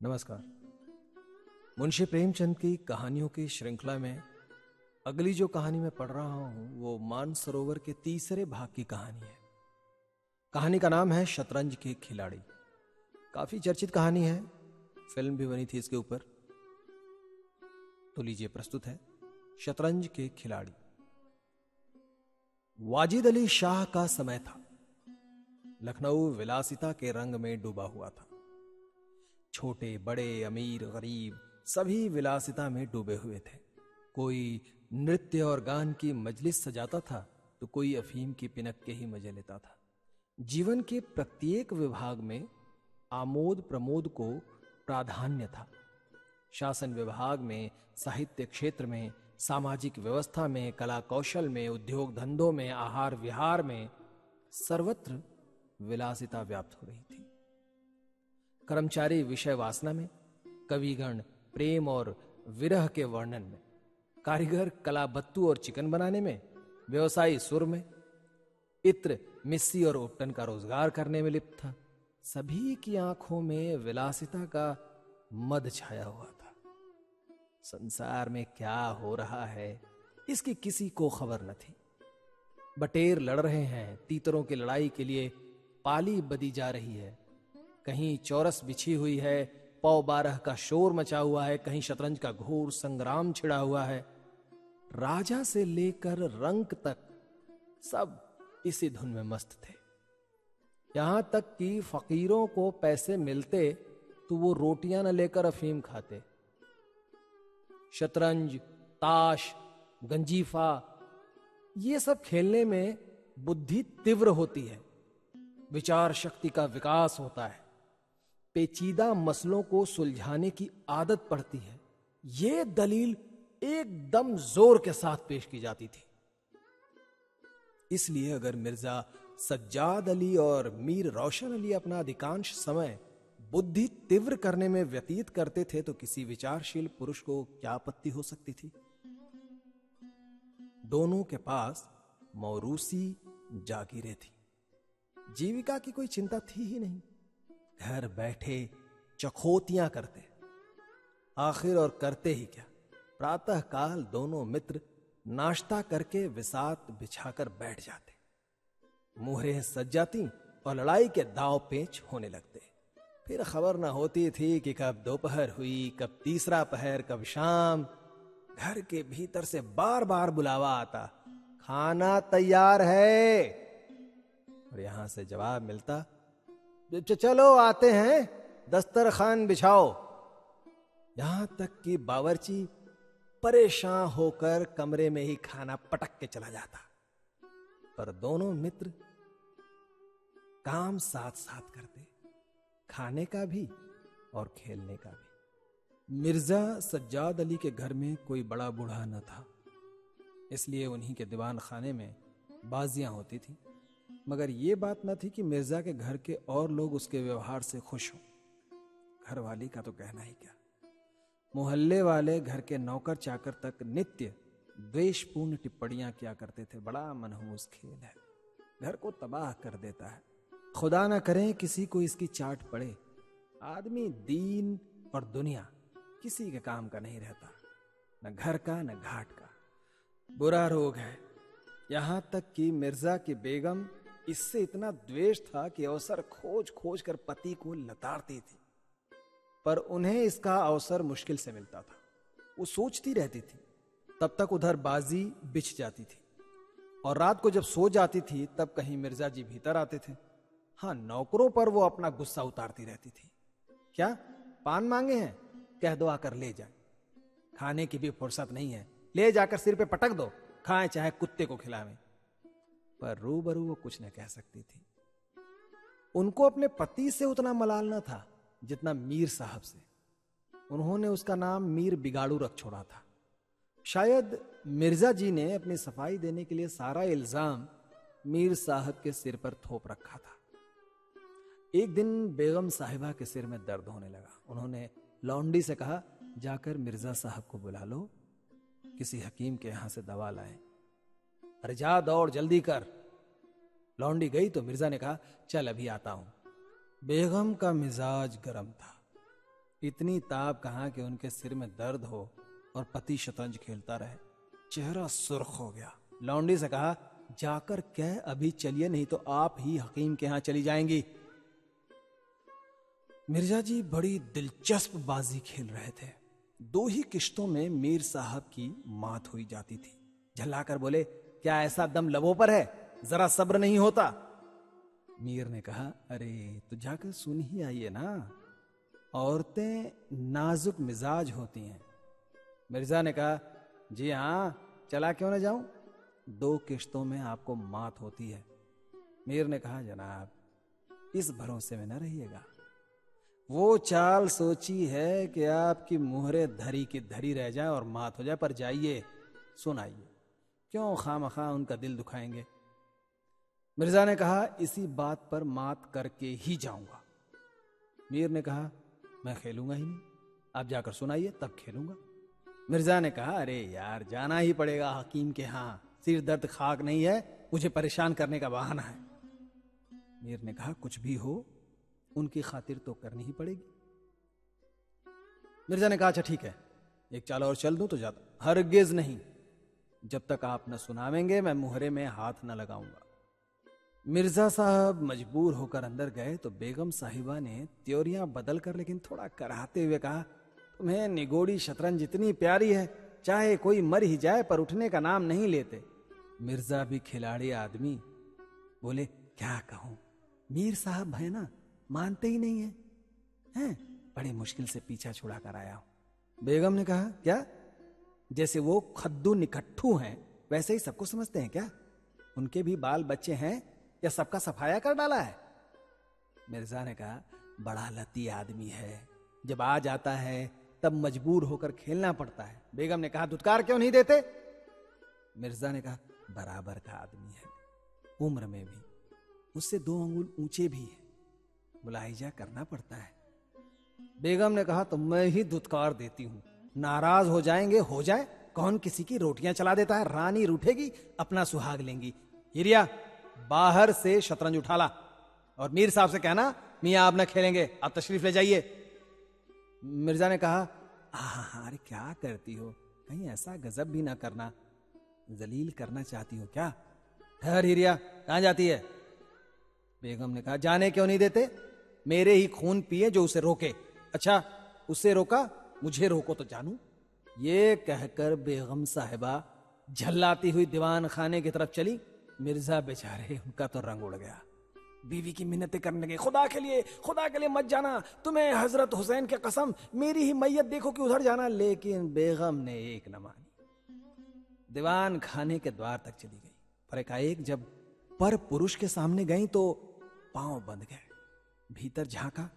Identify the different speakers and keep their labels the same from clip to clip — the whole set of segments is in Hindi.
Speaker 1: नमस्कार। मुंशी प्रेमचंद की कहानियों की श्रृंखला में अगली जो कहानी मैं पढ़ रहा हूं वो मानसरोवर के तीसरे भाग की कहानी है। कहानी का नाम है शतरंज के खिलाड़ी। काफी चर्चित कहानी है, फिल्म भी बनी थी इसके ऊपर। तो लीजिए, प्रस्तुत है शतरंज के खिलाड़ी। वाजिद अली शाह का समय था। लखनऊ विलासिता के रंग में डूबा हुआ था। छोटे बड़े, अमीर गरीब सभी विलासिता में डूबे हुए थे। कोई नृत्य और गान की मजलिस सजाता था तो कोई अफीम की पिनक के ही मजे लेता था। जीवन के प्रत्येक विभाग में आमोद प्रमोद को प्राधान्य था। शासन विभाग में, साहित्य क्षेत्र में, सामाजिक व्यवस्था में, कला कौशल में, उद्योग धंधों में, आहार विहार में, सर्वत्र विलासिता व्याप्त हो रही थी। कर्मचारी विषय वासना में, कविगण प्रेम और विरह के वर्णन में, कारीगर कला बत्तू और चिकन बनाने में, व्यवसायी सुर में, इत्र मिस्सी और उपटन का रोजगार करने में लिप्त था। सभी की आंखों में विलासिता का मद छाया हुआ था। संसार में क्या हो रहा है इसकी किसी को खबर न थी। बटेर लड़ रहे हैं, तीतरों की लड़ाई के लिए पाली बदी जा रही है। कहीं चौरस बिछी हुई है, पौ 12 का शोर मचा हुआ है, कहीं शतरंज का घोर संग्राम छिड़ा हुआ है। राजा से लेकर रंक तक सब इसी धुन में मस्त थे। यहां तक कि फकीरों को पैसे मिलते तो वो रोटियां न लेकर अफीम खाते। शतरंज, ताश, गंजीफा, ये सब खेलने में बुद्धि तीव्र होती है, विचार शक्ति का विकास होता है, पेचीदा मसलों को सुलझाने की आदत पड़ती है। यह दलील एकदम जोर के साथ पेश की जाती थी। इसलिए अगर मिर्जा सज्जाद अली और मीर रोशन अली अपना अधिकांश समय बुद्धि तीव्र करने में व्यतीत करते थे तो किसी विचारशील पुरुष को क्या आपत्ति हो सकती थी। दोनों के पास मौरूसी जागीरें थी। जीविका की कोई चिंता थी ही नहीं। घर बैठे चखोतियां करते। आखिर और करते ही क्या, प्रातः काल दोनों मित्र नाश्ता करके विसात बिछाकर बैठ जाते। मुहरें सज जाती और लड़ाई के दांव पेच होने लगते। फिर खबर न होती थी कि कब दोपहर हुई, कब तीसरा पहर, कब शाम। घर के भीतर से बार बार बुलावा आता, खाना तैयार है। और यहां से जवाब मिलता, चलो आते हैं, दस्तरखान बिछाओ। यहां तक कि बावर्ची परेशान होकर कमरे में ही खाना पटक के चला जाता। पर दोनों मित्र काम साथ साथ करते, खाने का भी और खेलने का भी। मिर्जा सज्जाद अली के घर में कोई बड़ा बूढ़ा न था, इसलिए उन्हीं के दीवान खाने में बाजियां होती थी। मगर यह बात न थी कि मिर्जा के घर के और लोग उसके व्यवहार से खुश हों। घरवाली का तो कहना ही क्या, मोहल्ले वाले घर के नौकर चाकर तक नित्य द्वेषपूर्ण टिप्पणियां किया करते थे। बड़ा मनहूस खेल है, घर को तबाह कर देता है। खुदा ना करे किसी को इसकी चाट पड़े। आदमी दीन और दुनिया किसी के काम का नहीं रहता, न घर का न घाट का। बुरा रोग है। यहां तक कि मिर्जा की बेगम इससे इतना द्वेष था कि अवसर खोज खोज कर पति को लताड़ती थी, पर उन्हें इसका अवसर मुश्किल से मिलता था। वो सोचती रहती थी, तब तक उधर बाजी बिछ जाती थी, और रात को जब सो जाती थी तब कहीं मिर्जा जी भीतर आते थे। हाँ, नौकरों पर वो अपना गुस्सा उतारती रहती थी। क्या पान मांगे हैं, कह दो आकर ले जाए। खाने की भी फुर्सत नहीं है, ले जाकर सिर पे पटक दो, खाएं चाहे कुत्ते को खिलावें। पर रूबरू वो कुछ न कह सकती थी। उनको अपने पति से उतना मलाल न था जितना मीर साहब से। उन्होंने उसका नाम मीर बिगाड़ू रख छोड़ा था। शायद मिर्जा जी ने अपनी सफाई देने के लिए सारा इल्जाम मीर साहब के सिर पर थोप रखा था। एक दिन बेगम साहिबा के सिर में दर्द होने लगा। उन्होंने लौंडी से कहा, जाकर मिर्जा साहब को बुला लो, किसी हकीम के यहां से दवा लाए। अरे जा, दौड़, जल्दी कर। लौंडी गई तो मिर्जा ने कहा, चल अभी आता हूं। बेगम का मिजाज गर्म था। इतनी ताप कहाँ कि उनके सिर में दर्द हो और पति शतरंज खेलता रहे। चेहरा सुर्ख हो गया। लौंडी से कहा, जाकर कह अभी चलिए, नहीं तो आप ही हकीम के यहां चली जाएंगी। मिर्जा जी बड़ी दिलचस्प बाजी खेल रहे थे। 2 ही किश्तों में मीर साहब की मात हुई जाती थी। झल्लाकर बोले, क्या ऐसा दम लबों पर है, जरा सब्र नहीं होता? मीर ने कहा, अरे तो जाकर सुन ही आइए ना, औरतें नाजुक मिजाज होती हैं। मिर्जा ने कहा, जी हां, चला क्यों ना जाऊं, 2 किश्तों में आपको मात होती है। मीर ने कहा, जनाब इस भरोसे में न रहिएगा। वो चाल सोची है कि आपकी मुहरे धरी की धरी रह जाए और मात हो जाए, पर जाइए सुनाइए, क्यों खामखा उनका दिल दुखाएंगे। मिर्जा ने कहा, इसी बात पर मात करके ही जाऊंगा। मीर ने कहा, मैं खेलूंगा ही नहीं, आप जाकर सुनाइए तब खेलूंगा। मिर्जा ने कहा, अरे यार जाना ही पड़ेगा हकीम के यहां, सिर दर्द खाक नहीं है, मुझे परेशान करने का बहाना है। मीर ने कहा, कुछ भी हो उनकी खातिर तो करनी ही पड़ेगी। मिर्जा ने कहा, अच्छा ठीक है, एक चाल और चल दूं तो जाता। हरगिज नहीं, जब तक आप न सुनावेंगे मैं मुहरे में हाथ न लगाऊंगा। मिर्जा साहब मजबूर होकर अंदर गए तो बेगम साहिबा ने त्योरियां बदल कर लेकिन थोड़ा कराहते हुए कहा, तुम्हें निगोड़ी शतरंज इतनी प्यारी है, चाहे कोई मर ही जाए पर उठने का नाम नहीं लेते। मिर्जा भी खिलाड़ी आदमी बोले, क्या कहूं, मीर साहब है ना, मानते ही नहीं है, बड़ी मुश्किल से पीछा छुड़ा कर आया हूं। बेगम ने कहा, क्या जैसे वो खद्दू निकट्ठू हैं वैसे ही सबको समझते हैं क्या? उनके भी बाल बच्चे हैं या सबका सफाया कर डाला है? मिर्जा ने कहा, बड़ा लती आदमी है, जब आ जाता है तब मजबूर होकर खेलना पड़ता है। बेगम ने कहा, दुत्कार क्यों नहीं देते? मिर्जा ने कहा, बराबर का आदमी है, उम्र में भी उससे 2 अंगुल ऊंचे भी है, मुलाहिजा करना पड़ता है। बेगम ने कहा, तो मैं ही दुत्कार देती हूं, नाराज हो जाएंगे हो जाए, कौन किसी की रोटियां चला देता है, रानी रूठेगी अपना सुहाग लेंगी। हिरिया बाहर से शतरंज उठा ला और मीर साहब से कहना, मियां आप न खेलेंगे, आप तशरीफ ले जाइए। मिर्जा ने कहा, अरे क्या करती हो, कहीं ऐसा गजब भी ना करना, जलील करना चाहती हो क्या? ठहर हिरिया, कहां जाती है? बेगम ने कहा, जाने क्यों नहीं देते, मेरे ही खून पिए जो उसे रोके। अच्छा उसे रोका, मुझे रोको तो जानू। ये कहकर बेगम साहिबा झल्लाती हुई दीवान खाने की तरफ चली। मिर्जा बेचारे, उनका तो रंग उड़ गया। बीवी की मिन्नतें करने लगे, खुदा के लिए मत जाना, तुम्हें हजरत हुसैन के कसम, मेरी ही मैयत देखो कि उधर जाना। लेकिन बेगम ने एक न मानी, दीवान खाने के द्वार तक चली गई। पर एकाएक जब पर पुरुष के सामने गई तो पांव बंध गए। भीतर झांका,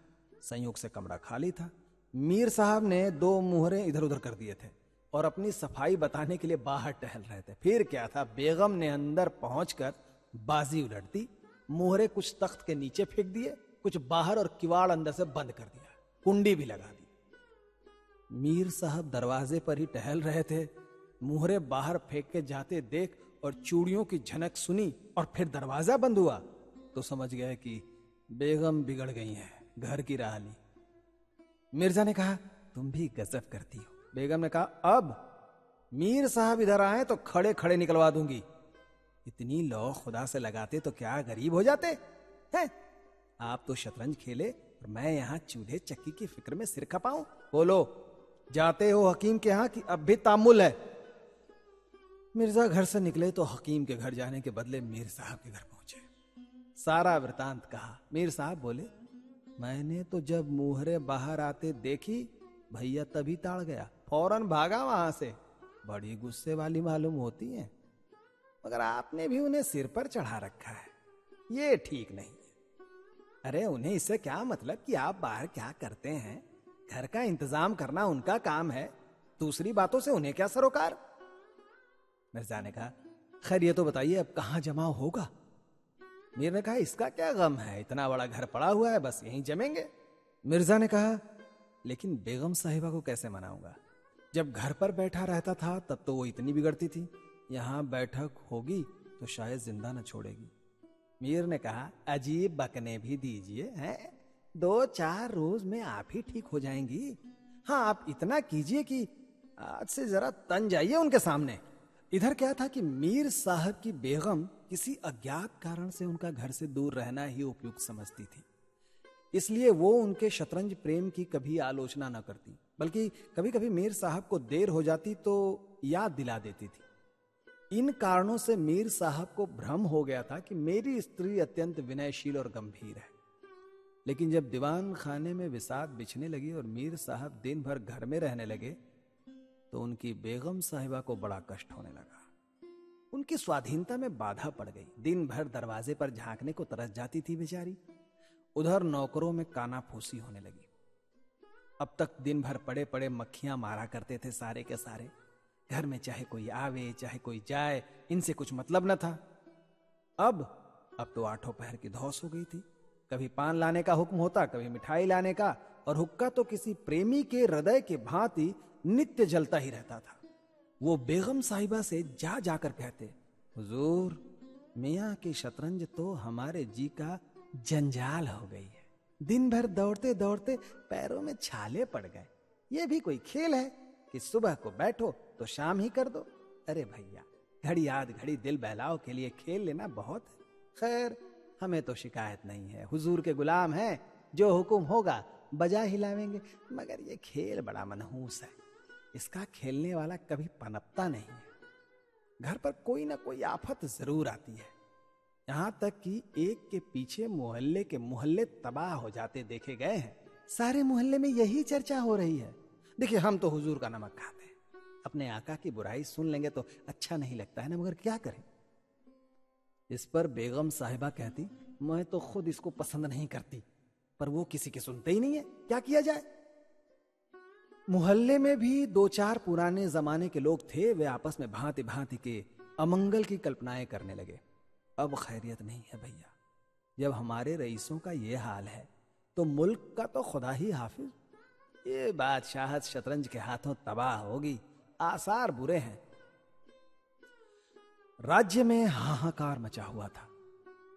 Speaker 1: संयोग से कमरा खाली था। मीर साहब ने 2 मुहरे इधर उधर कर दिए थे और अपनी सफाई बताने के लिए बाहर टहल रहे थे। फिर क्या था, बेगम ने अंदर पहुंचकर बाजी उलट दी, मोहरे कुछ तख्त के नीचे फेंक दिए, कुछ बाहर, और किवाड़ अंदर से बंद कर दिया, कुंडी भी लगा दी। मीर साहब दरवाजे पर ही टहल रहे थे, मोहरे बाहर फेंक के जाते देख और चूड़ियों की झनक सुनी और फिर दरवाजा बंद हुआ तो समझ गए कि बेगम बिगड़ गई हैं, घर की राह ली। मिर्जा ने कहा, तुम भी गजब करती हो। बेगम ने कहा, अब मीर साहब इधर आए तो खड़े खड़े निकलवा दूंगी। इतनी लौ खुदा से लगाते तो क्या गरीब हो जाते हैं? आप तो शतरंज खेले और मैं यहां चूल्हे चक्की की फिक्र में सिर खपाऊं। बोलो, जाते हो हकीम के यहां कि अब भी तामुल है? मिर्जा घर से निकले तो हकीम के घर जाने के बदले मीर साहब के घर पहुंचे। सारा वृतांत कहा। मीर साहब बोले, मैंने तो जब मुहरे बाहर आते देखी भैया तभी ताड़ गया, फौरन भागा वहां से। बड़ी गुस्से वाली मालूम होती हैं, मगर आपने भी उन्हें सिर पर चढ़ा रखा है, ये ठीक नहीं है। अरे उन्हें इससे क्या मतलब कि आप बाहर क्या करते हैं, घर का इंतजाम करना उनका काम है, दूसरी बातों से उन्हें क्या सरोकार। मिर्जा ने कहा, खैर ये तो बताइए अब कहां जमाव होगा? मीर ने कहा, इसका क्या गम है, इतना बड़ा घर पड़ा हुआ है, बस यहीं जमेंगे। मिर्जा ने कहा, लेकिन बेगम साहिबा को कैसे मनाऊंगा? जब घर पर बैठा रहता था तब तो वो इतनी बिगड़ती थी, यहां बैठक होगी तो शायद जिंदा न छोड़ेगी। मीर ने कहा, अजीब बकने भी दीजिए हैं, 2-4 रोज में आप ही ठीक हो जाएंगी। हाँ, आप इतना कीजिए कि आज से जरा तन जाइए उनके सामने। इधर क्या था कि मीर साहब की बेगम किसी अज्ञात कारण से उनका घर से दूर रहना ही उपयुक्त समझती थी, इसलिए वो उनके शतरंज प्रेम की कभी आलोचना न करती, बल्कि कभी कभी मीर साहब को देर हो जाती तो याद दिला देती थी। इन कारणों से मीर साहब को भ्रम हो गया था कि मेरी स्त्री अत्यंत विनयशील और गंभीर है। लेकिन जब दीवान खाने में विसात बिछने लगी और मीर साहब दिन भर घर में रहने लगे तो उनकी बेगम साहिबा को बड़ा कष्ट होने लगा। उनकी स्वाधीनता में बाधा पड़ गई। दिन भर दरवाजे पर झांकने को तरस जाती थी बेचारी। उधर नौकरों में कानाफूसी होने लगी। अब तक दिन भर पड़े पड़े मक्खियां मारा करते थे सारे के सारे। घर में चाहे कोई आवे चाहे कोई जाए, इनसे कुछ मतलब न था। अब तो आठों पहर की धौस हो गई थी। कभी पान लाने का हुक्म होता, कभी मिठाई लाने का, और हुक्का तो किसी प्रेमी के हृदय के भांति नित्य जलता ही रहता था। वो बेगम साहिबा से जा जाकर कहते, हुजूर, मियाँ की शतरंज तो हमारे जी का जंजाल हो गई है। दिन भर दौड़ते दौड़ते पैरों में छाले पड़ गए। ये भी कोई खेल है कि सुबह को बैठो तो शाम ही कर दो? अरे भैया, घड़ी आध घड़ी दिल बहलाव के लिए खेल लेना बहुत है। खैर, हमें तो शिकायत नहीं है, हुजूर के गुलाम हैं, जो हुक्म होगा बजा हिलावेंगे। मगर ये खेल बड़ा मनहूस है, इसका खेलने वाला कभी पनपता नहीं है। घर पर कोई ना कोई आफत जरूर आती है। यहां तक कि एक के पीछे मोहल्ले के मोहल्ले तबाह हो जाते देखे गए हैं। सारे मोहल्ले में यही चर्चा हो रही है। देखिए, हम तो हुजूर का नमक खाते हैं, अपने आका की बुराई सुन लेंगे तो अच्छा नहीं लगता है ना, मगर क्या करें। इस पर बेगम साहिबा कहती, मैं तो खुद इसको पसंद नहीं करती, पर वो किसी के सुनते ही नहीं है, क्या किया जाए। मोहल्ले में भी 2-4 पुराने जमाने के लोग थे। वे आपस में भांति भांति के अमंगल की कल्पनाएं करने लगे। अब खैरियत नहीं है भैया, जब हमारे रईसों का ये हाल है तो मुल्क का तो खुदा ही हाफिज। ये बादशाहत शतरंज के हाथों तबाह होगी, आसार बुरे हैं। राज्य में हाहाकार मचा हुआ था।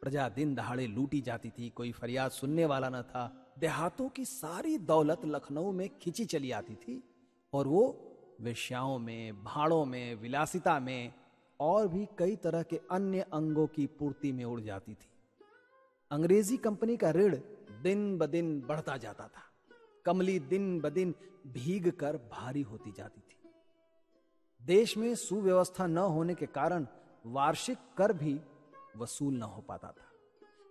Speaker 1: प्रजा दिन दहाड़े लूटी जाती थी, कोई फरियाद सुनने वाला न था। देहातों की सारी दौलत लखनऊ में खिंची चली आती थी और वो वेश्याओं में, भाड़ों में, विलासिता में और भी कई तरह के अन्य अंगों की पूर्ति में उड़ जाती थी। अंग्रेजी कंपनी का ऋण दिन ब दिन बढ़ता जाता था। कमली दिन ब दिन भीग कर भारी होती जाती थी। देश में सुव्यवस्था न होने के कारण वार्षिक कर भी वसूल न हो पाता था।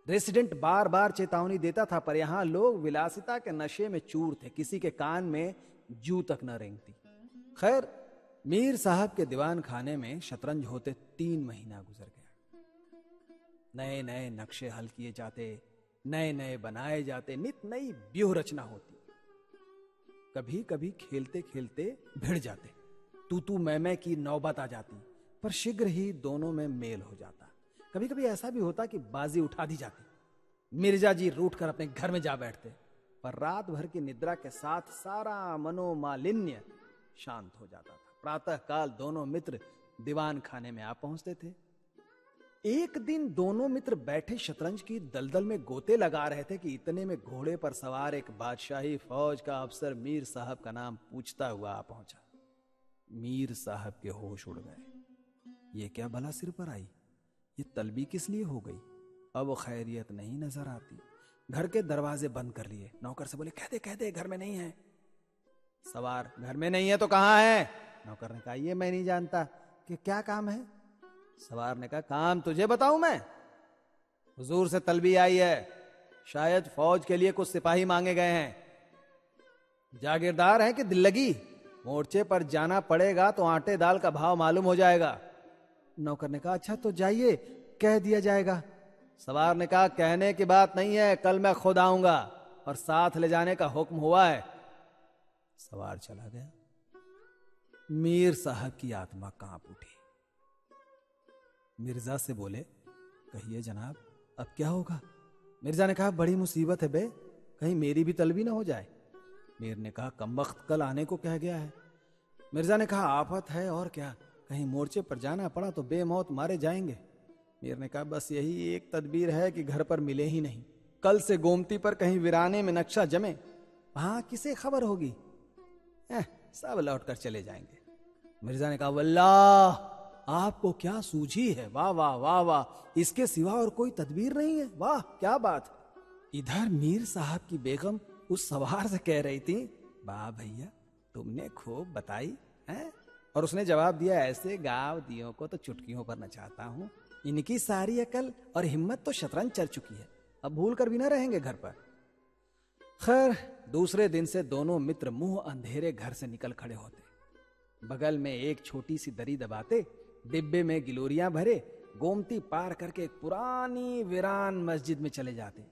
Speaker 1: रेसिडेंट बार बार चेतावनी देता था, पर यहां लोग विलासिता के नशे में चूर थे, किसी के कान में जू तक न रेंगती। खैर, मीर साहब के दीवान खाने में शतरंज होते 3 महीना गुजर गया। नए नए नक्शे हल किए जाते, नए नए बनाए जाते, नित नई व्यूह रचना होती। कभी कभी खेलते खेलते भिड़ जाते, तू मैं की नौबत आ जाती, पर शीघ्र ही दोनों में मेल हो जाता। कभी कभी ऐसा भी होता कि बाजी उठा दी जाती, मिर्जा जी रूठ कर अपने घर में जा बैठते, पर रात भर की निद्रा के साथ सारा मनोमालिन्य शांत हो जाता था। प्रातः काल दोनों मित्र दीवान खाने में आ पहुंचते थे। एक दिन दोनों मित्र बैठे शतरंज की दलदल में गोते लगा रहे थे कि इतने में घोड़े पर सवार एक बादशाही फौज का अफसर मीर साहब का नाम पूछता हुआ आ पहुंचा। मीर साहब के होश उड़ गए। ये क्या भला सिर पर आई, ये तलबी किस लिए हो गई? अब खैरियत नहीं नजर आती। घर के दरवाजे बंद कर लिए। नौकर से बोले, कह दे घर में नहीं है। सवार, घर में नहीं है तो कहां है? नौकर ने कहा, ये मैं नहीं जानता। कि क्या काम है? सवार ने कहा, काम तुझे बताऊं मैं? हुजूर से तलबी आई है, शायद फौज के लिए कुछ सिपाही मांगे गए हैं। जागीरदार हैं कि दिल लगी? मोर्चे पर जाना पड़ेगा तो आटे दाल का भाव मालूम हो जाएगा। नौकर ने कहा, अच्छा तो जाइए, कह दिया जाएगा। सवार ने कहा, कहने की बात नहीं है, कल मैं खुद आऊंगा और साथ ले जाने का हुक्म हुआ है। सवार चला गया। मीर साहब की आत्मा कांप उठी। मिर्जा से बोले, कहिए जनाब, अब क्या होगा? मिर्जा ने कहा, बड़ी मुसीबत है बे, कहीं मेरी भी तलबी ना हो जाए। मीर ने कहा, कमबख्त कल आने को कह गया है। मिर्जा ने कहा, आफत है और क्या, कहीं मोर्चे पर जाना पड़ा तो बेमौत मारे जाएंगे। मीर ने कहा, बस यही एक तदबीर है कि घर पर मिले ही नहीं, कल से गोमती पर कहीं वीराने में नक्शा जमे, वहां किसे खबर होगी? सब लौट कर चले जाएंगे। मिर्जा ने कहा, वल्लाह आपको क्या सूझी है, वाह वाह वाह वाह, इसके सिवा और कोई तदबीर नहीं है, वाह क्या बात। इधर मीर साहब की बेगम उस सवार से कह रही थी, वाह भैया तुमने खूब बताई है। और उसने जवाब दिया, ऐसे गाँव दियों को तो चुटकियों पर नचाता हूं, इनकी सारी अकल और हिम्मत तो शतरंज चल चुकी है, अब भूल कर भी ना रहेंगे घर पर। खैर दूसरे दिन से दोनों मित्र मुंह अंधेरे घर से निकल खड़े होते, बगल में एक छोटी सी दरी दबाते, डिब्बे में गिलोरियां भरे, गोमती पार करके एक पुरानी वीरान मस्जिद में चले जाते,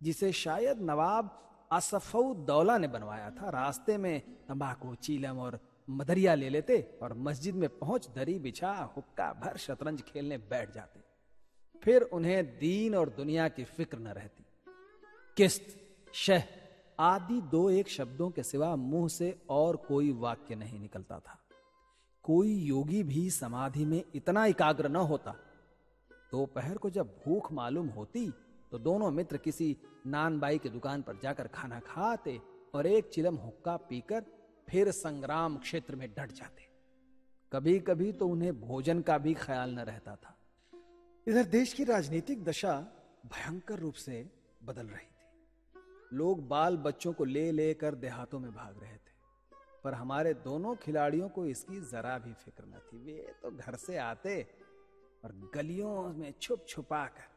Speaker 1: जिसे शायद नवाब असफउद्दौला ने बनवाया था। रास्ते में तंबाकू, चीलम और मदरिया ले लेते और मस्जिद में पहुंच दरी बिछा हुक्का भर शतरंज खेलने बैठ जाते। फिर उन्हें दीन और दुनिया की फिक्र न रहती। किस्त, शह आदि दो एक शब्दों के सिवा मुंह से और कोई वाक्य नहीं निकलता था। कोई योगी भी समाधि में इतना एकाग्र न होता। दोपहर को जब भूख मालूम होती तो दोनों मित्र किसी नानबाई की दुकान पर जाकर खाना खाते और एक चिलम हुक्का पीकर फिर संग्राम क्षेत्र में डट जाते। कभी कभी तो उन्हें भोजन का भी ख्याल न रहता था। इधर देश की राजनीतिक दशा भयंकर रूप से बदल रही थी। लोग बाल बच्चों को ले लेकर देहातों में भाग रहे थे, पर हमारे दोनों खिलाड़ियों को इसकी जरा भी फिक्र न थी। वे तो घर से आते और गलियों में छुप छुपा कर,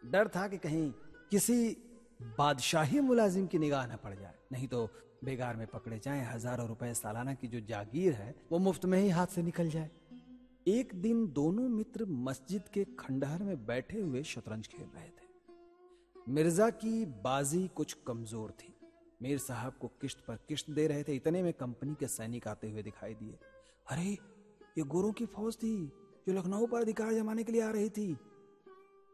Speaker 1: डर था कि कहीं किसी बादशाही मुलाजिम की निगाह न पड़ जाए, नहीं तो बेगार में पकड़े जाएं, हजारों रुपए सालाना की जो जागीर है वो मुफ्त में ही हाथ से निकल जाए। एक दिन दोनों मित्र मस्जिद के खंडहर में बैठे हुए शतरंज खेल रहे थे। मिर्जा की बाजी कुछ कमजोर थी। मीर साहब को किश्त पर किश्त दे रहे थे। इतने में कंपनी के सैनिक आते हुए दिखाई दिए। अरे ये गोरों की फौज थी जो लखनऊ पर अधिकार जमाने के लिए आ रही थी।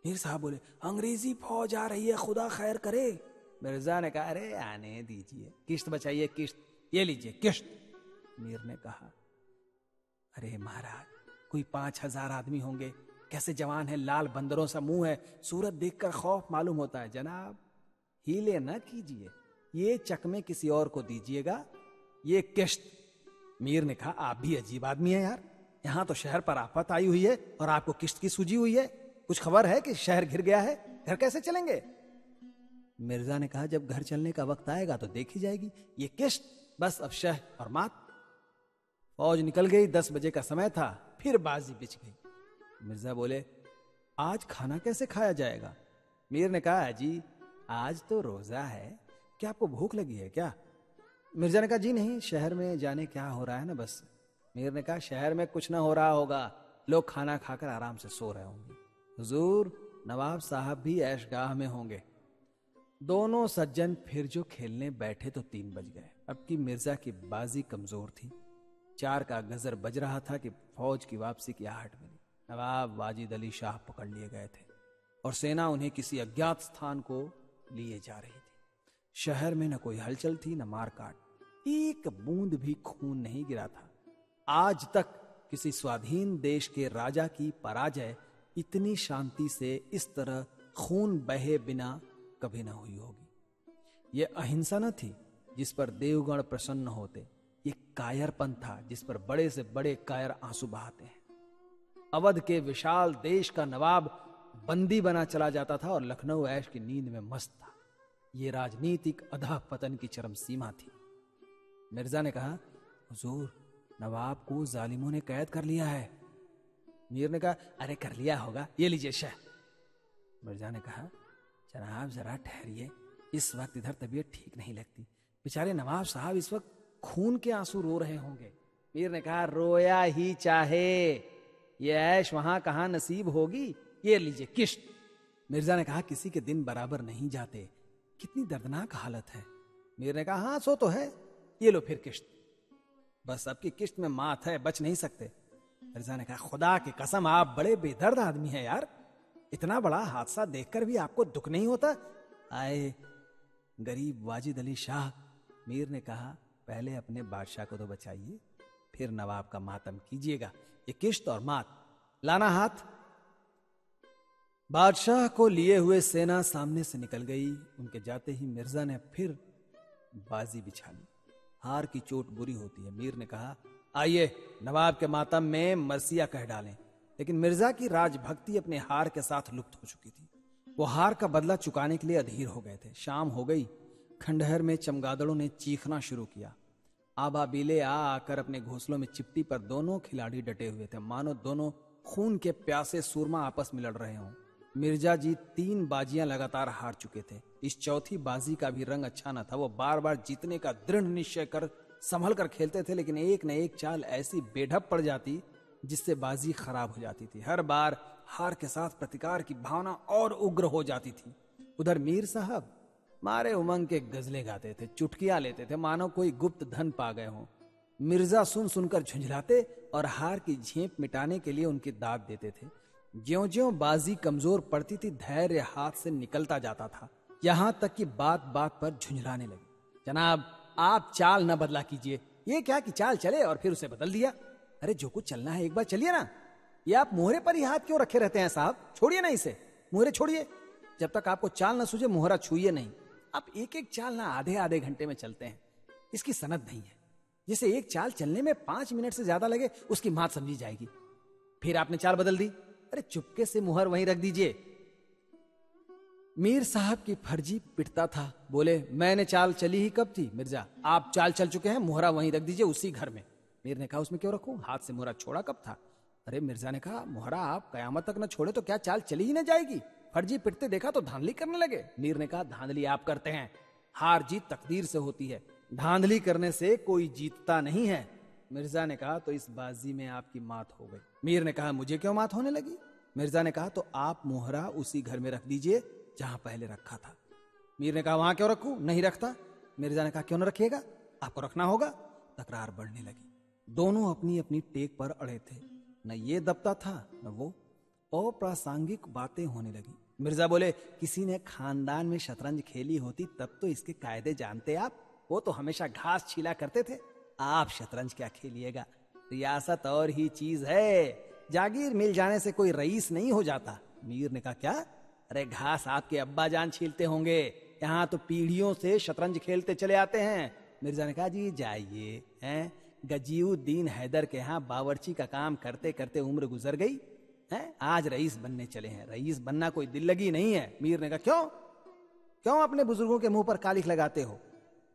Speaker 1: मीर साहब बोले, अंग्रेजी फौज आ रही है, खुदा खैर करे। मिर्जा ने कहा, अरे आने दीजिए, किश्त बचाइए, किश्त ये लीजिए किश्त। मीर ने कहा, अरे महाराज कोई 5,000 आदमी होंगे, कैसे जवान है, लाल बंदरों सा मुंह है, सूरत देखकर खौफ मालूम होता है। जनाब हीले न कीजिए, ये चकमे किसी और को दीजिएगा, ये किश्त। मीर ने कहा, आप भी अजीब आदमी है यार, यहां तो शहर पर आफत आई हुई है और आपको किश्त की सूझी हुई है। कुछ खबर है कि शहर घिर गया है, घर कैसे चलेंगे? मिर्जा ने कहा, जब घर चलने का वक्त आएगा तो देखी जाएगी, ये किश्त बस अब शह और मात। फौज निकल गई, 10 बजे का समय था, फिर बाजी बिछ गई। मिर्जा बोले, आज खाना कैसे खाया जाएगा? मीर ने कहा, जी आज तो रोजा है, क्या आपको भूख लगी है क्या? मिर्जा ने कहा, जी नहीं, शहर में जाने क्या हो रहा है ना बस। मीर ने कहा, शहर में कुछ ना हो रहा होगा, लोग खाना खाकर आराम से सो रहे होंगे। हुजूर नवाब साहब भी ऐशगाह में होंगे। दोनों सज्जन फिर जो खेलने बैठे तो 3 बज गए। अब की मिर्जा की बाजी कमजोर थी। 4 का गजर बज रहा था कि फौज की वापसी की आहट मिली। नवाब वाजिद अली शाह पकड़ लिए गए थे और सेना उन्हें किसी अज्ञात स्थान को लिए जा रही थी। शहर में न कोई हलचल थी, न मारकाट, एक बूंद भी खून नहीं गिरा था। आज तक किसी स्वाधीन देश के राजा की पराजय इतनी शांति से इस तरह खून बहे बिना कभी ना हुई होगी। यह अहिंसा न थी जिस पर देवगण प्रसन्न होते, ये कायरपन था जिस पर बड़े से बड़े कायर आंसू बहाते हैं। अवध के विशाल देश का नवाब बंदी बना चला जाता था और लखनऊ ऐश की नींद में मस्त था। ये राजनीतिक अधः पतन की चरम सीमा थी। मिर्जा ने कहा, हुजूर नवाब को जालिमों ने कैद कर लिया है। मीर ने कहा, अरे कर लिया होगा, ये लीजिए शह। मिर्जा ने कहा, जनाब जरा ठहरिए, इस वक्त इधर तबीयत ठीक नहीं लगती। बेचारे नवाब साहब इस वक्त खून के आंसू रो रहे होंगे। मीर ने कहा, रोया ही चाहे, ये ऐश वहां कहां नसीब होगी, ये लीजिए किश्त। मिर्जा ने कहा, किसी के दिन बराबर नहीं जाते, कितनी दर्दनाक हालत है। मीर ने कहा, हाँ सो तो है, ये लो फिर किश्त। बस अब की किश्त में मात है, बच नहीं सकते। मिर्जा ने कहा, खुदा की कसम आप बड़े बेदर्द आदमी हैं यार, इतना बड़ा हादसा देखकर भी आपको दुख नहीं होता? आए गरीब वाजिद अली शाह। मीर ने कहा, पहले अपने बादशाह को तो बचाइए, फिर नवाब का मातम कीजिएगा। ये किश्त और मात, लाना हाथ। बादशाह को लिए हुए सेना सामने से निकल गई। उनके जाते ही मिर्जा ने फिर बाजी बिछा ली। हार की चोट बुरी होती है। मीर ने कहा, आइए नवाब के मातम में मरसिया कह डालें। लेकिन मिर्जा की राजभक्ति अपने हार के साथ लुप्त हो चुकी थी। वो हार का बदला चुकाने के लिए अधीर हो गए थे। शाम हो गई। खंडहर में चमगादड़ों ने चीखना शुरू किया। आबाबीले आकर अपने घोंसलों में चिपटी पर दोनों खिलाड़ी डटे हुए थे, मानो दोनों खून के प्यासे सूरमा आपस में लड़ रहे हों। मिर्जा जी 3 बाजियां लगातार हार चुके थे। इस चौथी बाजी का भी रंग अच्छा न था। वो बार बार जीतने का दृढ़ निश्चय कर संभल कर खेलते थे, लेकिन एक न एक चाल ऐसी बेढप पड़ जाती जिससे बाजी खराब हो जाती थी। हर बार हार के साथ प्रतिकार की भावना और उग्र हो जाती थी। उधर मीर साहब मारे उमंग के गजलें गाते थे, चुटकियां लेते थे, मानो कोई गुप्त धन पा गए हों। मिर्जा सुन सुनकर झुंझलाते और हार की झेप मिटाने के लिए उनकी दाद देते थे। ज्यों-ज्यों बाजी कमजोर पड़ती थी, धैर्य हाथ से निकलता जाता था, यहां तक कि बात बात पर झुंझलाने लगी। जनाब, आप चाल न बदला कीजिए। ये क्या कि चाल चले और फिर उसे बदल दिया। अरे जो कुछ चलना है एक बार चलिए ना। ये आप मोहरे पर ही हाथ क्यों रखे रहते हैं साहब? छोड़िए ना इसे, मोहरे छोड़िए। जब तक आपको चाल न सूझे मोहरा छूइए नहीं। आप एक एक चाल ना आधे आधे घंटे में चलते हैं, इसकी सनद नहीं है। जिसे एक चाल चलने में 5 मिनट से ज्यादा लगे उसकी मात समझी जाएगी। फिर आपने चाल बदल दी। अरे चुपके से मुहर वहीं रख दीजिए। मीर साहब की फर्जी पिटता था। बोले, मैंने चाल चली ही कब थी मिर्जा? आप चाल चल चुके हैं, मुहरा वहीं रख दीजिए उसी घर में। मीर ने कहा, उसमें क्यों रखूं? हाथ से मुहरा छोड़ा कब था? अरे मिर्जा ने कहा, मुहरा आप कयामत तक न छोड़े तो क्या चाल चली ही न जाएगी? फर्जी पिटते देखा तो धांधली करने लगे। मीर ने कहा, धांधली आप करते हैं, हार जीत तकदीर से होती है, धांधली करने से कोई जीतता नहीं है। मिर्जा ने कहा, तो इस बाजी में आपकी मात हो गई। मीर ने कहा, मुझे क्यों मात होने लगी? मिर्जा ने कहा, तो आप मोहरा उसी घर में रख दीजिए जहां पहले रखा था। मीर ने कहा, वहां क्यों रखूं? नहीं रखता। मिर्जा ने कहा, क्यों न रखिएगा, आपको रखना होगा। तकरार बढ़ने लगी। दोनों अपनी अपनी टेक पर अड़े थे। न ये दबता था न वो। अप्रासंगिक बातें होने लगी। मिर्जा बोले, किसी ने खानदान में शतरंज खेली होती तब तो इसके कायदे जानते आप। वो तो हमेशा घास छीला करते थे। आप शतरंज क्या खेलिएगा? रियासत और ही चीज है, जागीर मिल जाने से कोई रईस नहीं हो जाता। मीर ने कहा, क्या? अरे घास आपके अब्बा जान छीलते होंगे, यहाँ तो पीढ़ियों से शतरंज खेलते चले आते हैं। मिर्जा ने कहा, जी जाइए, हैं गजीउद्दीन हैदर के यहाँ बावर्ची का काम करते करते उम्र गुजर गई है, आज रईस बनने चले हैं। रईस बनना कोई दिल लगी नहीं है। मीर ने कहा, क्यों क्यों अपने बुजुर्गों के मुंह पर कालिख लगाते हो?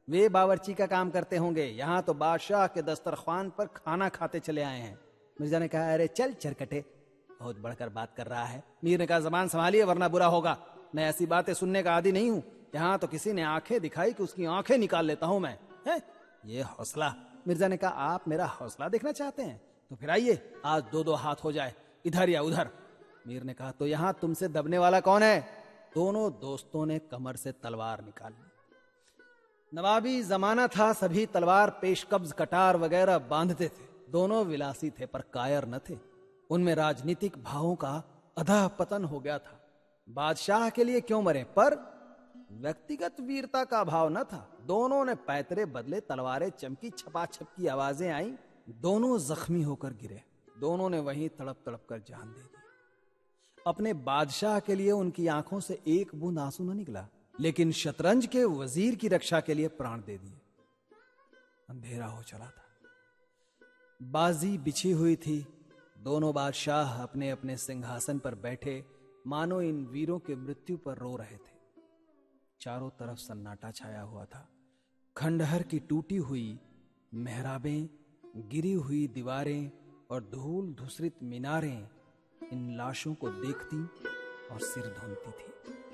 Speaker 1: वे बावर्ची का काम करते होंगे, यहाँ तो बादशाह के दस्तरख्वान पर खाना खाते चले आए हैं। मिर्जा ने कहा, अरे चल चरकटे, बहुत बढ़कर बात कर रहा है। मीर ने कहा, जबान संभालिए वरना बुरा होगा। मैं ऐसी बातें सुनने का आदी नहीं हूं। यहाँ तो किसी ने आंखें दिखाई कि उसकी आंखें निकाल लेता हूं मैं। है ये हौसला? मिर्जा ने कहा, आप मेरा हौसला देखना चाहते हैं तो फिर आइए, आज 2-2 हाथ हो जाए, इधर या उधर। मीर ने कहा, तो यहां तुमसे दबने वाला कौन है? दोनों दोस्तों ने कमर से तलवार निकाल ली। नवाबी जमाना था, सभी तलवार पेशकब्ज कटार वगैरह बांधते थे। दोनों विलासी थे पर कायर न थे। उनमें राजनीतिक भावों का अधः पतन हो गया था। बादशाह के लिए क्यों मरे, पर व्यक्तिगत वीरता का भाव न था। दोनों ने पैतरे बदले, तलवारें चमकी, छपाछप की आवाजें आई, दोनों जख्मी होकर गिरे। दोनों ने वहीं तड़प तड़प कर जान दे दी। अपने बादशाह के लिए उनकी आंखों से एक बूंद आंसू न निकला, लेकिन शतरंज के वजीर की रक्षा के लिए प्राण दे दिए। अंधेरा हो चला था, बाजी बिछी हुई थी। दोनों बादशाह अपने अपने सिंहासन पर बैठे मानो इन वीरों के मृत्यु पर रो रहे थे। चारों तरफ सन्नाटा छाया हुआ था। खंडहर की टूटी हुई मेहराबें, गिरी हुई दीवारें और धूल धूसरित मीनारें इन लाशों को देखती और सिर धोनती थी।